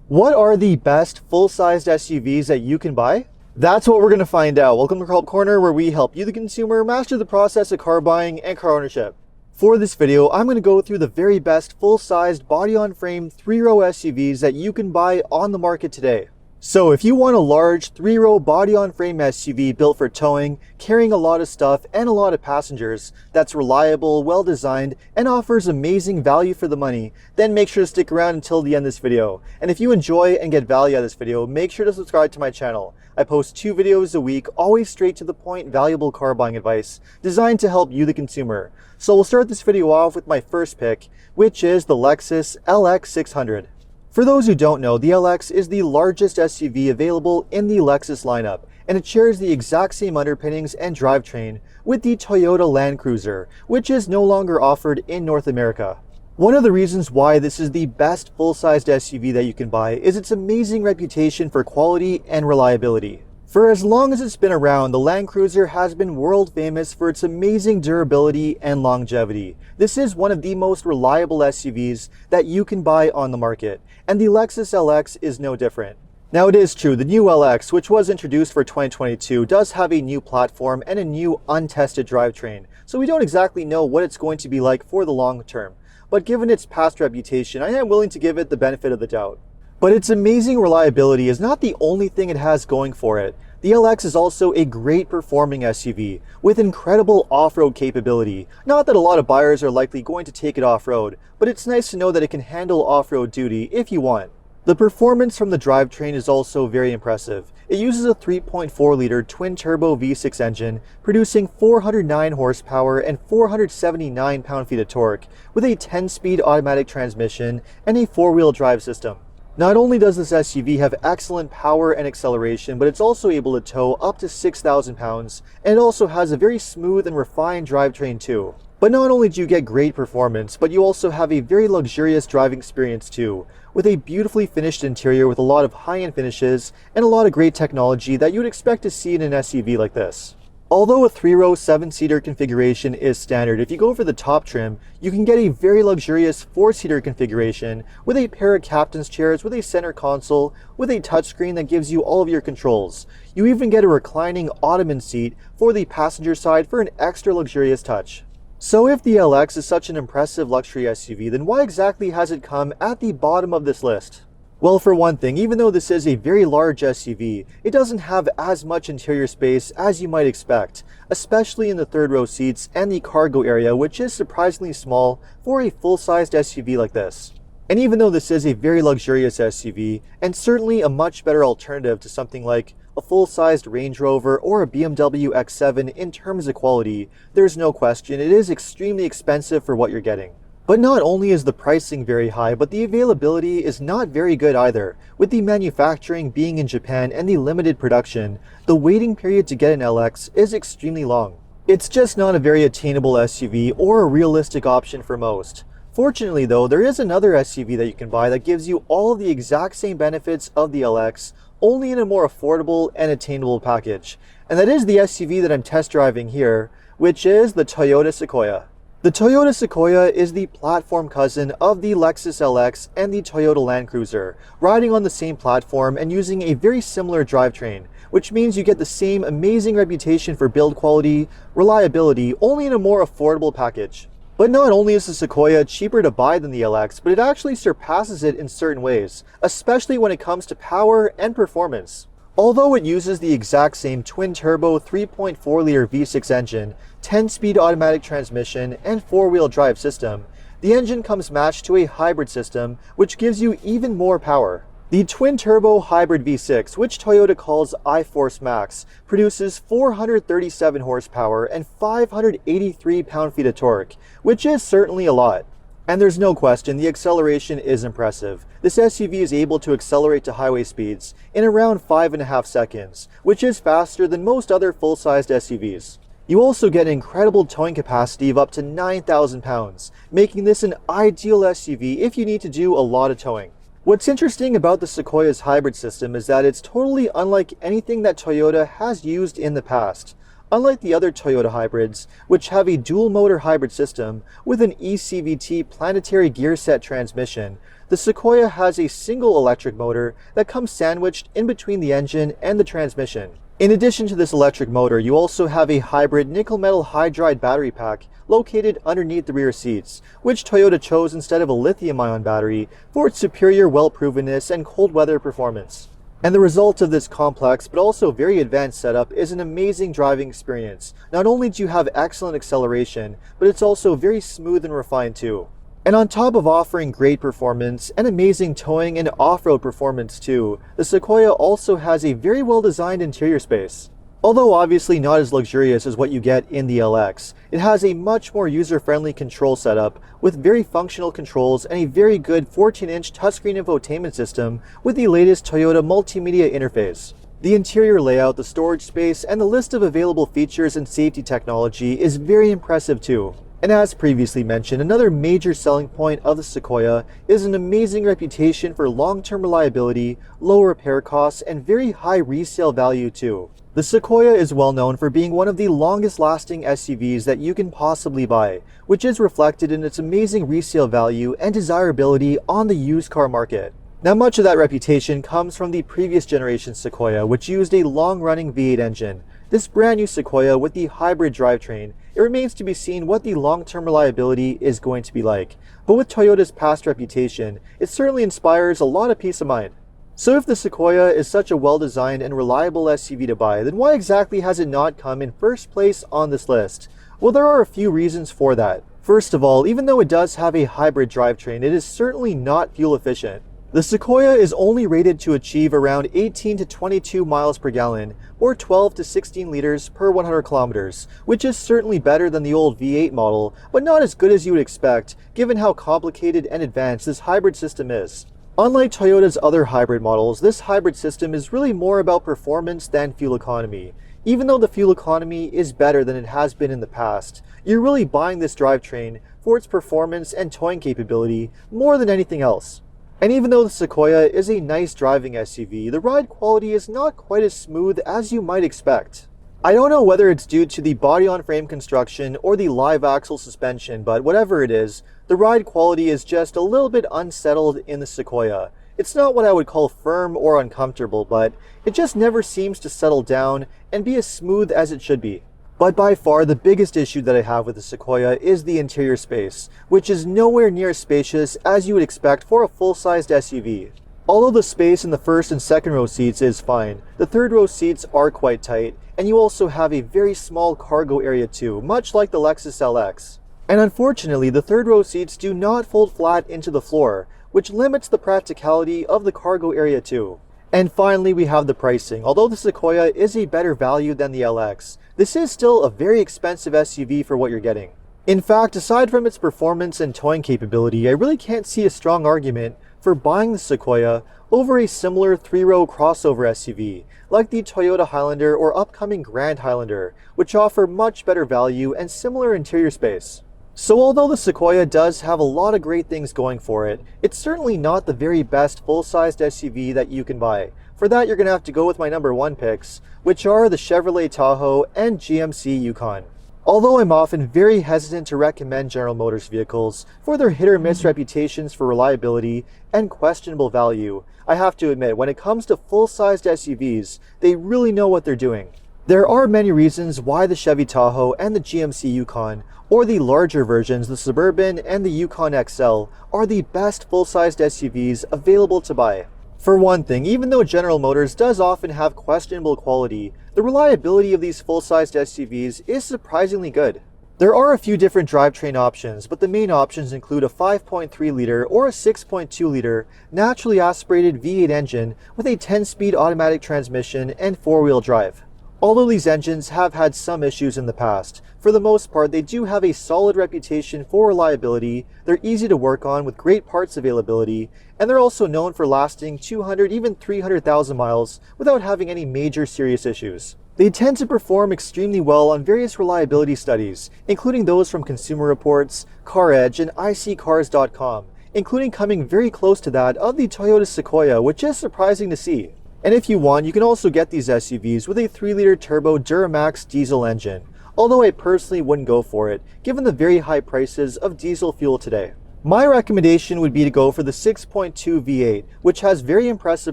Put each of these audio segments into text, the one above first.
What are the best full-sized SUVs that you can buy? That's what we're going to find out. Welcome to Car Help Corner, where we help you, the consumer, master the process of car buying and car ownership. For this video, I'm going to go through the very best full-sized body-on-frame 3-row SUVs that you can buy on the market today. So if you want a large 3-row body-on-frame SUV built for towing, carrying a lot of stuff and a lot of passengers, that's reliable, well-designed, and offers amazing value for the money, then make sure to stick around until the end of this video. And if you enjoy and get value out of this video, make sure to subscribe to my channel. I post 2 videos a week, always straight to the point, valuable car buying advice, designed to help you, the consumer. So we'll start this video off with my first pick, which is the Lexus LX 600. For those who don't know, the LX is the largest SUV available in the Lexus lineup, and it shares the exact same underpinnings and drivetrain with the Toyota Land Cruiser, which is no longer offered in North America. One of the reasons why this is the best full-sized SUV that you can buy is its amazing reputation for quality and reliability. For as long as it's been around, the Land Cruiser has been world famous for its amazing durability and longevity. This is one of the most reliable SUVs that you can buy on the market, and the Lexus LX is no different. Now, it is true, the new LX, which was introduced for 2022, does have a new platform and a new untested drivetrain, so we don't exactly know what it's going to be like for the long term. But given its past reputation, I am willing to give it the benefit of the doubt. But its amazing reliability is not the only thing it has going for it. The LX is also a great performing SUV with incredible off-road capability. Not that a lot of buyers are likely going to take it off-road, but it's nice to know that it can handle off-road duty if you want. The performance from the drivetrain is also very impressive. It uses a 3.4-liter twin-turbo V6 engine, producing 409 horsepower and 479 pound-feet of torque, with a 10-speed automatic transmission and a 4-wheel drive system. Not only does this SUV have excellent power and acceleration, but it's also able to tow up to 6,000 pounds, and it also has a very smooth and refined drivetrain too. But not only do you get great performance, but you also have a very luxurious driving experience too, with a beautifully finished interior with a lot of high-end finishes and a lot of great technology that you would expect to see in an SUV like this. Although a 3-row 7-seater configuration is standard, if you go for the top trim, you can get a very luxurious 4-seater configuration with a pair of captain's chairs with a center console with a touchscreen that gives you all of your controls. You even get a reclining ottoman seat for the passenger side for an extra luxurious touch. So if the LX is such an impressive luxury SUV, then why exactly has it come at the bottom of this list? Well, for one thing, even though this is a very large SUV, it doesn't have as much interior space as you might expect, especially in the third-row seats and the cargo area, which is surprisingly small for a full-sized SUV like this. And even though this is a very luxurious SUV, and certainly a much better alternative to something like a full-sized Range Rover or a BMW X7 in terms of quality, there's no question it is extremely expensive for what you're getting. But not only is the pricing very high, but the availability is not very good either. With the manufacturing being in Japan and the limited production, the waiting period to get an LX is extremely long. It's just not a very attainable SUV or a realistic option for most. Fortunately though, there is another SUV that you can buy that gives you all of the exact same benefits of the LX, only in a more affordable and attainable package. And that is the SUV that I'm test driving here, which is the Toyota Sequoia. The Toyota Sequoia is the platform cousin of the Lexus LX and the Toyota Land Cruiser, riding on the same platform and using a very similar drivetrain, which means you get the same amazing reputation for build quality, reliability, only in a more affordable package. But not only is the Sequoia cheaper to buy than the LX, but it actually surpasses it in certain ways, especially when it comes to power and performance. Although it uses the exact same twin-turbo 3.4-liter V6 engine, 10-speed automatic transmission, and 4-wheel drive system, the engine comes matched to a hybrid system, which gives you even more power. The twin-turbo hybrid V6, which Toyota calls iForce Max, produces 437 horsepower and 583 pound-feet of torque, which is certainly a lot. And there's no question, the acceleration is impressive. This SUV is able to accelerate to highway speeds in around 5.5 seconds, which is faster than most other full-sized SUVs. You also get an incredible towing capacity of up to 9,000 pounds, making this an ideal SUV if you need to do a lot of towing. What's interesting about the Sequoia's hybrid system is that it's totally unlike anything that Toyota has used in the past. Unlike the other Toyota hybrids, which have a dual-motor hybrid system with an eCVT planetary gear set transmission, the Sequoia has a single electric motor that comes sandwiched in between the engine and the transmission. In addition to this electric motor, you also have a hybrid nickel-metal hydride battery pack located underneath the rear seats, which Toyota chose instead of a lithium-ion battery for its superior well-provenness and cold weather performance. And the result of this complex but also very advanced setup is an amazing driving experience. Not only do you have excellent acceleration, but it's also very smooth and refined too. And on top of offering great performance and amazing towing and off-road performance too, the Sequoia also has a very well-designed interior space. Although obviously not as luxurious as what you get in the LX, it has a much more user-friendly control setup with very functional controls and a very good 14-inch touchscreen infotainment system with the latest Toyota multimedia interface. The interior layout, the storage space, and the list of available features and safety technology is very impressive too. And as previously mentioned, another major selling point of the Sequoia is an amazing reputation for long-term reliability, low repair costs, and very high resale value too. The Sequoia is well known for being one of the longest lasting SUVs that you can possibly buy, which is reflected in its amazing resale value and desirability on the used car market. Now, much of that reputation comes from the previous generation Sequoia, which used a long-running V8 engine. This brand new Sequoia with the hybrid drivetrain, it remains to be seen what the long-term reliability is going to be like. But with Toyota's past reputation, it certainly inspires a lot of peace of mind. So if the Sequoia is such a well-designed and reliable SUV to buy, then why exactly has it not come in first place on this list? Well, there are a few reasons for that. First of all, even though it does have a hybrid drivetrain, it is certainly not fuel efficient. The Sequoia is only rated to achieve around 18 to 22 miles per gallon, or 12 to 16 liters per 100 kilometers, which is certainly better than the old V8 model, but not as good as you would expect, given how complicated and advanced this hybrid system is. Unlike Toyota's other hybrid models, this hybrid system is really more about performance than fuel economy. Even though the fuel economy is better than it has been in the past, you're really buying this drivetrain for its performance and towing capability more than anything else. And even though the Sequoia is a nice driving SUV, the ride quality is not quite as smooth as you might expect. I don't know whether it's due to the body-on-frame construction or the live axle suspension, but whatever it is, the ride quality is just a little bit unsettled in the Sequoia. It's not what I would call firm or uncomfortable, but it just never seems to settle down and be as smooth as it should be. But by far, the biggest issue that I have with the Sequoia is the interior space, which is nowhere near as spacious as you would expect for a full-sized SUV. Although the space in the first and second row seats is fine, the third row seats are quite tight, and you also have a very small cargo area too, much like the Lexus LX. And unfortunately, the third row seats do not fold flat into the floor, which limits the practicality of the cargo area too. And finally, we have the pricing. Although the Sequoia is a better value than the LX, this is still a very expensive SUV for what you're getting. In fact, aside from its performance and towing capability, I really can't see a strong argument for buying the Sequoia over a similar three-row crossover SUV, like the Toyota Highlander or upcoming Grand Highlander, which offer much better value and similar interior space. So although the Sequoia does have a lot of great things going for it, it's certainly not the very best full-sized SUV that you can buy. For that, you're going to have to go with my number one picks, which are the Chevrolet Tahoe and GMC Yukon. Although I'm often very hesitant to recommend General Motors vehicles for their hit-or-miss reputations for reliability and questionable value, I have to admit, when it comes to full-sized SUVs, they really know what they're doing. There are many reasons why the Chevy Tahoe and the GMC Yukon, or the larger versions, the Suburban and the Yukon XL, are the best full-sized SUVs available to buy. For one thing, even though General Motors does often have questionable quality, the reliability of these full-sized SUVs is surprisingly good. There are a few different drivetrain options, but the main options include a 5.3-liter or a 6.2-liter naturally aspirated V8 engine with a 10-speed automatic transmission and four-wheel drive. Although these engines have had some issues in the past, for the most part they do have a solid reputation for reliability, they're easy to work on with great parts availability, and they're also known for lasting 200, even 300,000 miles without having any major serious issues. They tend to perform extremely well on various reliability studies, including those from Consumer Reports, CarEdge, and iSeeCars.com, including coming very close to that of the Toyota Sequoia, which is surprising to see. And if you want, you can also get these SUVs with a 3-liter turbo Duramax diesel engine, although I personally wouldn't go for it, given the very high prices of diesel fuel today. My recommendation would be to go for the 6.2 V8, which has very impressive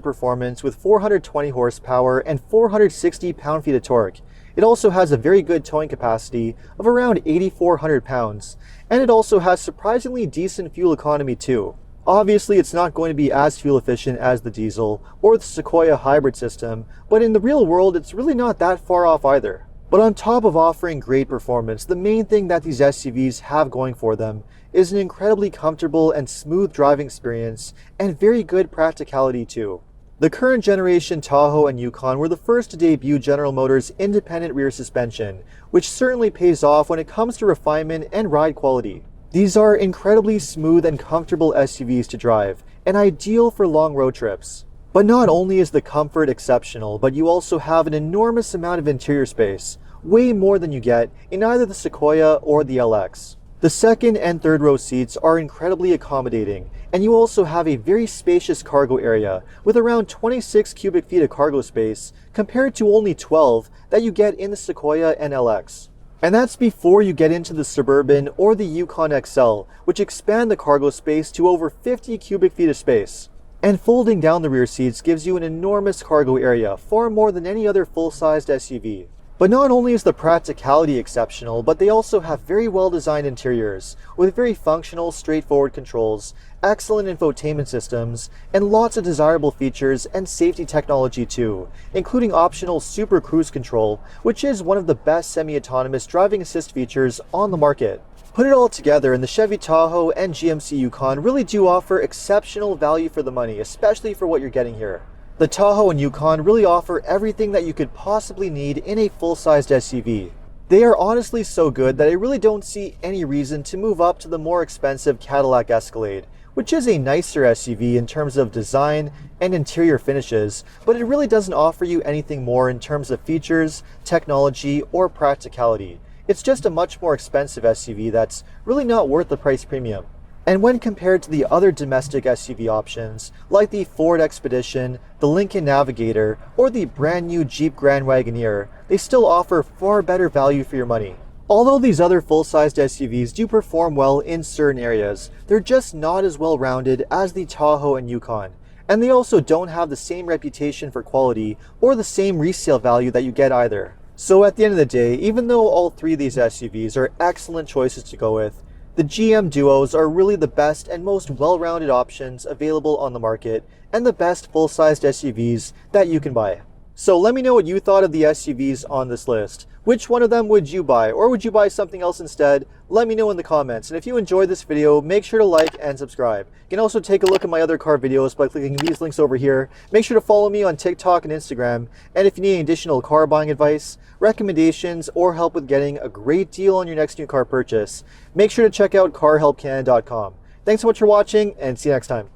performance with 420 horsepower and 460 pound-feet of torque. It also has a very good towing capacity of around 8,400 pounds, and it also has surprisingly decent fuel economy too. Obviously, it's not going to be as fuel efficient as the diesel or the Sequoia hybrid system, but in the real world, it's really not that far off either. But on top of offering great performance, the main thing that these SUVs have going for them is an incredibly comfortable and smooth driving experience and very good practicality too. The current generation Tahoe and Yukon were the first to debut General Motors independent rear suspension, which certainly pays off when it comes to refinement and ride quality. These are incredibly smooth and comfortable SUVs to drive, and ideal for long road trips. But not only is the comfort exceptional, but you also have an enormous amount of interior space, way more than you get in either the Sequoia or the LX. The second and third row seats are incredibly accommodating, and you also have a very spacious cargo area with around 26 cubic feet of cargo space compared to only 12 that you get in the Sequoia and LX. And that's before you get into the Suburban or the Yukon XL, which expand the cargo space to over 50 cubic feet of space. And folding down the rear seats gives you an enormous cargo area, far more than any other full-sized SUV. But not only is the practicality exceptional, but they also have very well-designed interiors, with very functional, straightforward controls, excellent infotainment systems, and lots of desirable features and safety technology too, including optional Super Cruise Control, which is one of the best semi-autonomous driving assist features on the market. Put it all together, and the Chevy Tahoe and GMC Yukon really do offer exceptional value for the money, especially for what you're getting here. The Tahoe and Yukon really offer everything that you could possibly need in a full-sized SUV. They are honestly so good that I really don't see any reason to move up to the more expensive Cadillac Escalade, which is a nicer SUV in terms of design and interior finishes, but it really doesn't offer you anything more in terms of features, technology, or practicality. It's just a much more expensive SUV that's really not worth the price premium. And when compared to the other domestic SUV options, like the Ford Expedition, the Lincoln Navigator, or the brand new Jeep Grand Wagoneer, they still offer far better value for your money. Although these other full-sized SUVs do perform well in certain areas, they're just not as well-rounded as the Tahoe and Yukon. And they also don't have the same reputation for quality or the same resale value that you get either. So at the end of the day, even though all three of these SUVs are excellent choices to go with, the GM Duos are really the best and most well-rounded options available on the market and the best full-sized SUVs that you can buy. So let me know what you thought of the SUVs on this list. Which one of them would you buy, or would you buy something else instead? Let me know in the comments. And if you enjoyed this video, make sure to like and subscribe. You can also take a look at my other car videos by clicking these links over here. Make sure to follow me on TikTok and Instagram. And if you need any additional car buying advice, recommendations, or help with getting a great deal on your next new car purchase, make sure to check out carhelpcanada.com. Thanks so much for watching, and see you next time.